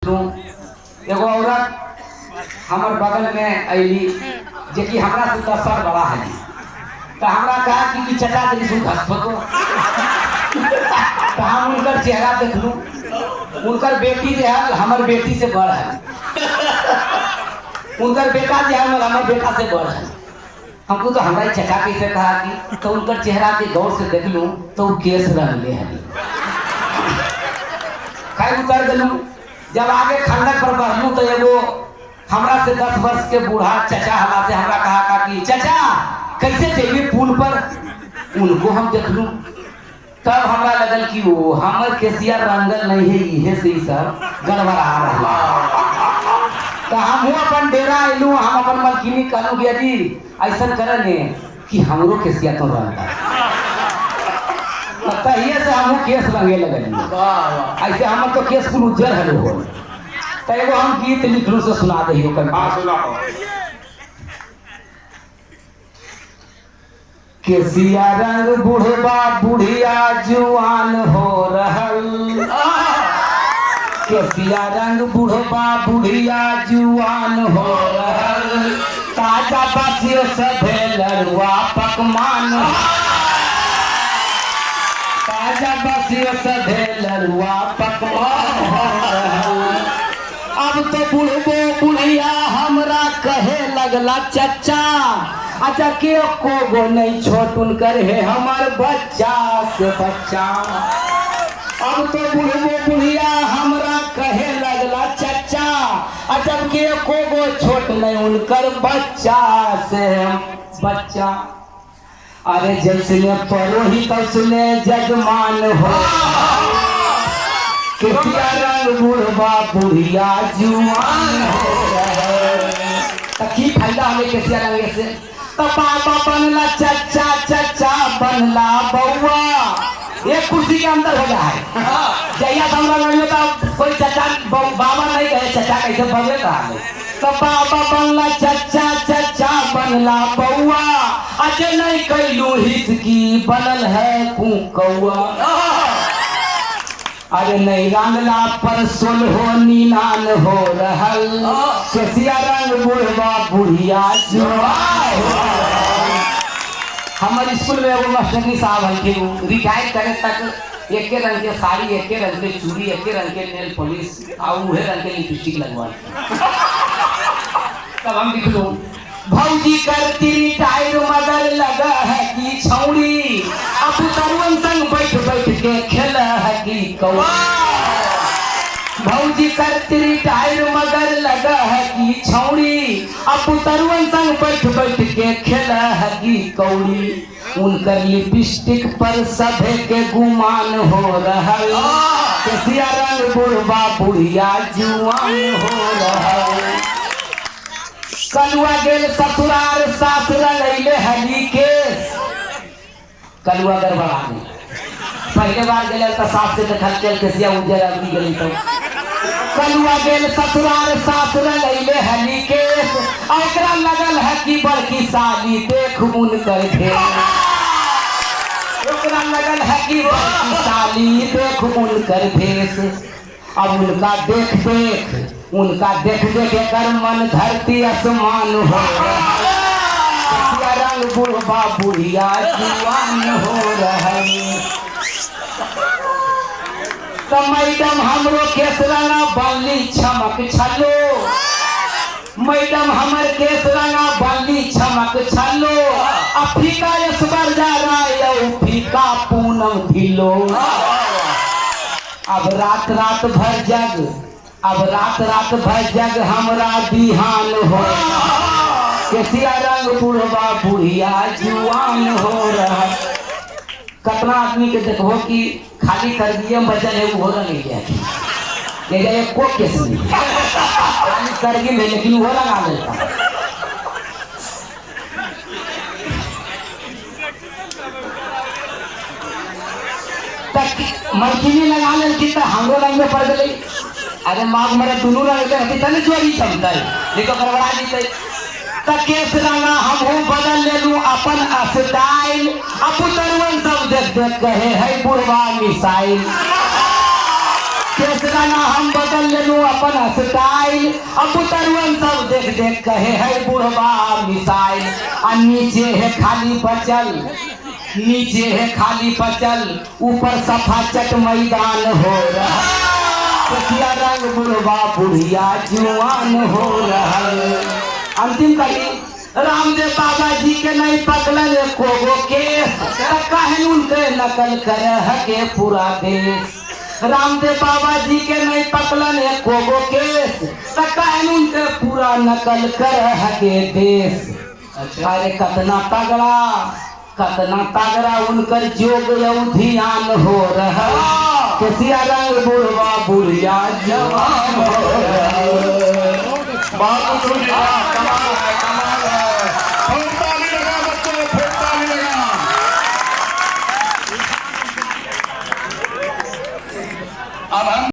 तो एगो औरत हमार बगल में अली जे कि हमरा से 10 साल बड़ा है तो हमरा कहा कि चचा तेरी सुन हंस तो हम उनकर चेहरा देख लूं उनकर बेटी जो है हमार बेटी से बड़ है उनकर बेटा जो है हमार बेटा से बड़ है हमको तो हमारे चचा कैसे कहा कि तो उनकर चेहरा के गौर से देख लूं तो केस रंग ले है खैर उतर दिलूं जब आगे खंडक पर बढ़लूं तो एगो हमरा से 10 वर्ष के बूढ़ा चचा हला से हमरा कहा कि चचा कैसे जेबी पुल पर उनको हम देख लूं तब हमरा लगल कि वो हमर केसिया रंगल नहीं है इहे से ही सब गड़बड़ा रहा तो हम अपन डेरा आइलू हम अपन मलकिनी कहलू भैया जी ऐसा करने कि हमरो केसिया तो रंगा तहिए से हम केस रंगे लगल ऐसे हम तो केस कुल उज्जर हलो हो तो एगो हम गीत लिखलू से सुना दे केसिया रंग बुढ़बा बुढ़िया जुआन हो रहल केसिया रंग बुढ़बा बुढ़िया जुआन हो रहल ताजा बसियो सभे लड़ुआ पकमान ताजा बसियो सभे लड़ुआ पकमान हो रहल अब तो बुढ़बो बुढ़िया हमरा कहे लगला चचा अच्छा के को गो नहीं छोट उनकर है हमार बच्चा से बच्चा अब तो बुढ़बो बुढ़िया हमरा कहे लगला चचा अच्छा के को गो छोट नहीं उनकर बच्चा से बच्चा अरे जैसे परोहित उसने जजमान हो केसिया रंग बुढ़बा बुढ़िया जुआन हो रहे की फायदा हमें केसिया रंग से तो बाबा बनला चचा चचा बनला बउआ एक कुर्सी के अंदर हो जाए जैया हमरा लगे तो कोई चचा बाबा नहीं कहे चचा कैसे बने कहा तो बाबा बनला चचा चचा बनला बउआ अजय नहीं कैलू हिसकी बनल है कौआ अरे नहीं रंगला पर सुन हो नीलान हो रहल केसिया रंग बुढ़वा बुढ़िया हमारे स्कूल में एगो मास्टरनी साहब हल्के रिटायर करे तक एक रंग के साड़ी एक रंग के चूड़ी एक रंग के नेल पॉलिश और उहे रंग के लिपस्टिक लगवा तब हम लिख लो भौजी करती रिटायर मगर लगा है कि छौड़ी अब तरुण संग बैठ बैठ के खेल है कि कौआ भौजी करती रिटायर मगर लगा है कि छौड़ी अब तरुण संग बैठ बैठ के खेल है कि कौड़ी उनकर लिपस्टिक पर सभे के गुमान हो रहा केसिया रंग बुढ़बा बुढ़िया जुआन हो रहा कलुआ गेल ससुरार सास लैले हली केस कलुआ गड़बड़ा गई पहले बार गेल तो सास से देखल चल केसिया उजर अगली गई तो कलुआ गेल ससुरार सास लैले हली केस एकरा लगल है कि बड़की साली देख उनकर भेस एकरा लगल है कि बड़की साली देख उनकर भेस अब उनका देख देख उनका देख देख कर मन धरती आसमान हो केसिया रंग बुढ़बा बुढ़िया जुआन हो रहे तो मैडम हमरो केस रंगा बल्ली छमक छलो मैडम हमर केस रंगा बल्ली छमक छलो अफ्रीका यसबर जा रहा फीका पूनम ढिलो अब रात रात भर जग अब रात रात भर जग हमरा बिहान हो केसिया रंग बुढ़बा बुढ़िया जुआन हो रहा कितना आदमी के देखो कि खाली कर दिए बचल है वो हो नहीं गया एक को केस नहीं खाली करगी में लेकिन वो लगा देता मलकिनी लगा लेती तो हमरो रंग में पड़ गई अरे माँ मेरा दोनों रंग रहती तनी चोरी चमता है देखो गड़बड़ा जीते तो केस रंगा हम बदल ले लूं अपन स्टाइल अब तरुण सब देख देख कहे है बुढ़वा मिसाइल तेसरा ना हम बदल लेलू अपन स्टाइल। अब बुतरुअन सब देख देख कहे है बुढ़वा मिसाइल। आ नीचे है खाली बचल, नीचे है खाली बचल, ऊपर सफा चट मैदान हो रहा। कथिया रंग बुढ़वा बुढ़िया जुआन हो रहा। अंतिम कही रामदेव बाबा जी के नहीं पकड़ल कोगो केस, कहे उनके नकल कर के पूरा देश। रामदेव बाबा जी के नहीं पकड़ल कोगो केस, कहे उनके पूरा नकल कर के देश। अरे कतना तगड़ा उनकर जोग ध्यान हो रहा। केसिया रंग बुढ़वा बुढ़िया जवान